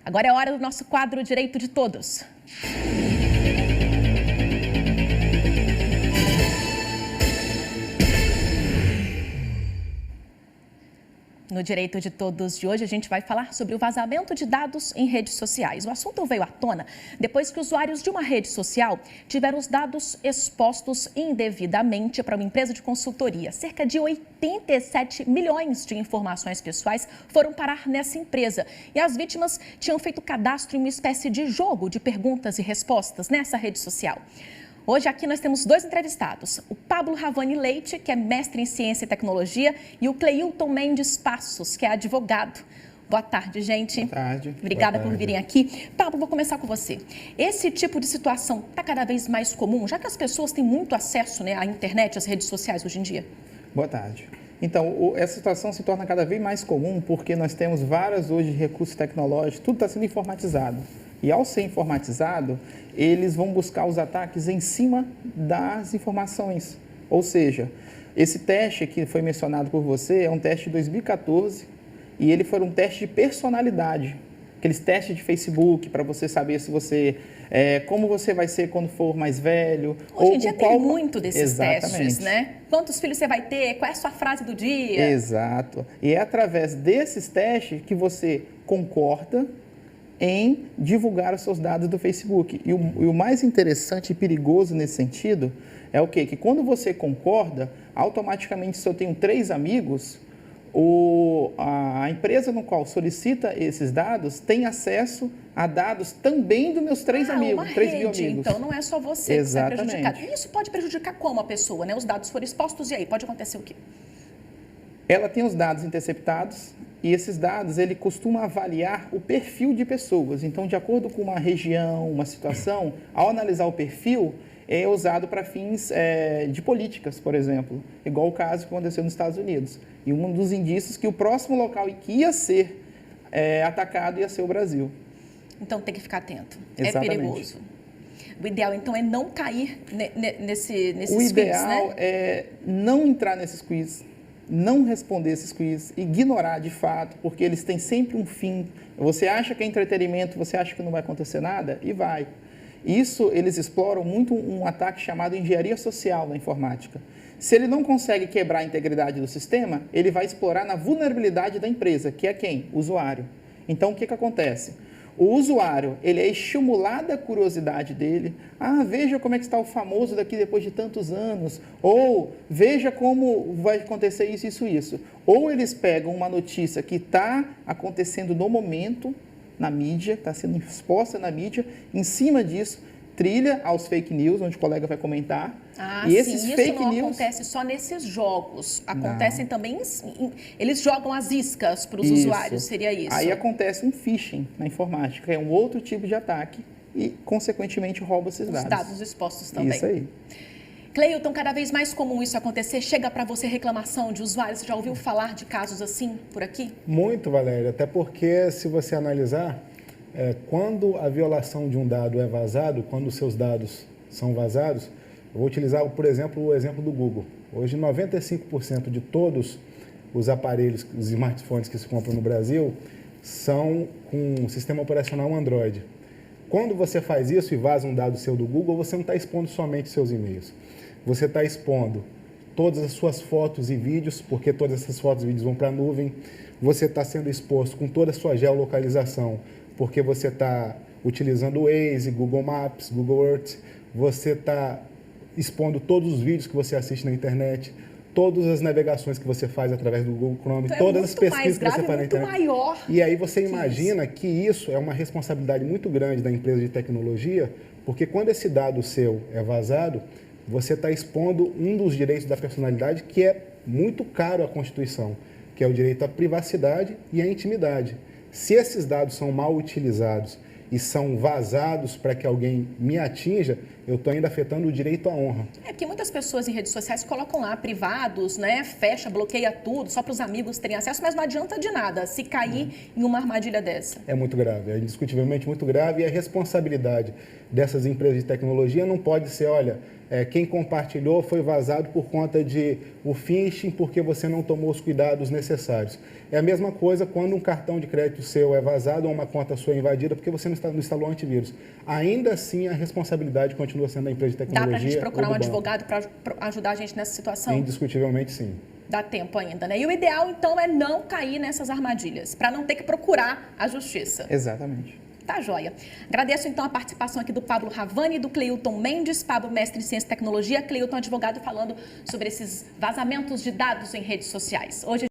Agora é hora do nosso quadro Direito de Todos. No Direito de Todos de hoje, a gente vai falar sobre o vazamento de dados em redes sociais. O assunto veio à tona depois que usuários de uma rede social tiveram os dados expostos indevidamente para uma empresa de consultoria. Cerca de 87 milhões de informações pessoais foram parar nessa empresa. E as vítimas tinham feito cadastro em uma espécie de jogo de perguntas e respostas nessa rede social. Hoje aqui nós temos dois entrevistados, o Pablo Ravani Leite, que é mestre em Ciência e Tecnologia, e o Cleilton Mendes Passos, que é advogado. Boa tarde, gente. Boa tarde. Obrigada por virem aqui. Pablo, vou começar com você. Esse tipo de situação está cada vez mais comum, já que as pessoas têm muito acesso, né, à internet, às redes sociais hoje em dia? Boa tarde. Então, essa situação se torna cada vez mais comum porque nós temos vários hoje recursos tecnológicos, tudo está sendo informatizado. E ao ser informatizado, eles vão buscar os ataques em cima das informações. Ou seja, esse teste que foi mencionado por você é um teste de 2014 e ele foi um teste de personalidade. Aqueles testes de Facebook para você saber se você como você vai ser quando for mais velho. Hoje em dia tem muito desses Exatamente. Testes, né? Quantos filhos você vai ter? Qual é a sua frase do dia? Exato. E é através desses testes que você concorda em divulgar os seus dados do Facebook. E o mais interessante e perigoso nesse sentido é o quê? Que quando você concorda, automaticamente, se eu tenho 3 amigos, a empresa no qual solicita esses dados tem acesso a dados também dos meus 3 amigos, uma 3 mil rede, amigos. Então não é só você Exatamente. que está prejudicado. E isso pode prejudicar como a pessoa, né? Os dados foram expostos e aí pode acontecer o quê? Ela tem os dados interceptados e esses dados ele costuma avaliar o perfil de pessoas. Então, de acordo com uma região, uma situação, ao analisar o perfil, é usado para fins de políticas, por exemplo, igual o caso que aconteceu nos Estados Unidos. E um dos indícios que o próximo local que ia ser atacado ia ser o Brasil. Então tem que ficar atento. Exatamente. É perigoso. O ideal, então, é não cair nesses quiz, né? O ideal é não entrar nesses quiz, não responder esses quiz, ignorar de fato, porque eles têm sempre um fim. Você acha que é entretenimento, você acha que não vai acontecer nada e vai. Isso, eles exploram muito um ataque chamado engenharia social na informática. Se ele não consegue quebrar a integridade do sistema, ele vai explorar na vulnerabilidade da empresa, que é quem? O usuário. Então, o que acontece? O usuário, ele é estimulado a curiosidade dele. Veja como é que está o famoso daqui depois de tantos anos. Ou, veja como vai acontecer isso. Ou eles pegam uma notícia que está acontecendo no momento, na mídia, está sendo exposta na mídia, em cima disso, trilha aos fake news, onde o colega vai comentar. E esses fake news não acontece só nesses jogos, acontecem também, eles jogam as iscas para os usuários, seria isso? Aí acontece um phishing na informática, é um outro tipo de ataque e, consequentemente, rouba esses dados. Os dados expostos também. Isso aí. Cleilton, cada vez mais comum isso acontecer? Chega para você reclamação de usuários? Você já ouviu falar de casos assim por aqui? Muito, Valéria, até porque se você analisar, quando a violação de um dado é vazado, quando os seus dados são vazados, eu vou utilizar, por exemplo, o exemplo do Google. Hoje, 95% de todos os aparelhos, os smartphones que se compram no Brasil, são com um sistema operacional Android. Quando você faz isso e vaza um dado seu do Google, você não está expondo somente seus e-mails. Você está expondo todas as suas fotos e vídeos, porque todas essas fotos e vídeos vão para a nuvem. Você está sendo exposto com toda a sua geolocalização, porque você está utilizando o Waze, Google Maps, Google Earth. Você está expondo todos os vídeos que você assiste na internet, todas as navegações que você faz através do Google Chrome, então todas as pesquisas que você faz na internet. Maior e aí você imagina que isso é uma responsabilidade muito grande da empresa de tecnologia, porque quando esse dado seu é vazado, você está expondo um dos direitos da personalidade que é muito caro à Constituição, que é o direito à privacidade e à intimidade. Se esses dados são mal utilizados e são vazados para que alguém me atinja, eu estou ainda afetando o direito à honra. É porque muitas pessoas em redes sociais colocam lá privados, né? Fecha, bloqueia tudo, só para os amigos terem acesso, mas não adianta de nada se cair em uma armadilha dessa. É muito grave, é indiscutivelmente muito grave, e a responsabilidade dessas empresas de tecnologia não pode ser, olha, quem compartilhou foi vazado por conta de o phishing, porque você não tomou os cuidados necessários. É a mesma coisa quando um cartão de crédito seu é vazado ou uma conta sua é invadida porque você não instalou antivírus. Ainda assim, a responsabilidade continua sendo da empresa de tecnologia. Dá para a gente procurar um banco. advogado para ajudar a gente nessa situação? Indiscutivelmente, sim. Dá tempo ainda, né? E o ideal, então, é não cair nessas armadilhas, para não ter que procurar a justiça. Exatamente. Tá joia. Agradeço, então, a participação aqui do Pablo Ravani e do Cleilton Mendes. Pablo, mestre em Ciência e Tecnologia, Cleilton, advogado, falando sobre esses vazamentos de dados em redes sociais. Hoje